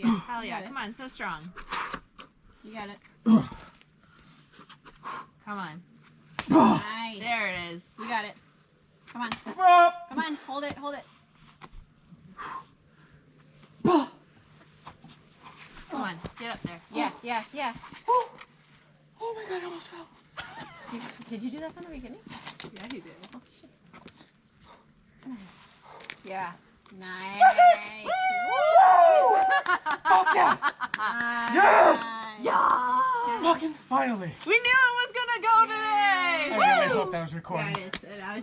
yeah. Hell yeah. Come on, so strong. You got it. Come on. Nice. There it is. You got it. Come on. Come on. Hold it. Hold it. Come on. Get up there. Yeah. Yeah. Yeah. Oh my God, I almost fell. Did you do that from the beginning? Yeah, he did. Oh, shit. Nice. Yeah. Nice. Woo! Fuck yes! Nice. Yes! Yeah. Fucking finally. We knew it was gonna go today. I really hope that was recording. Yeah, it is.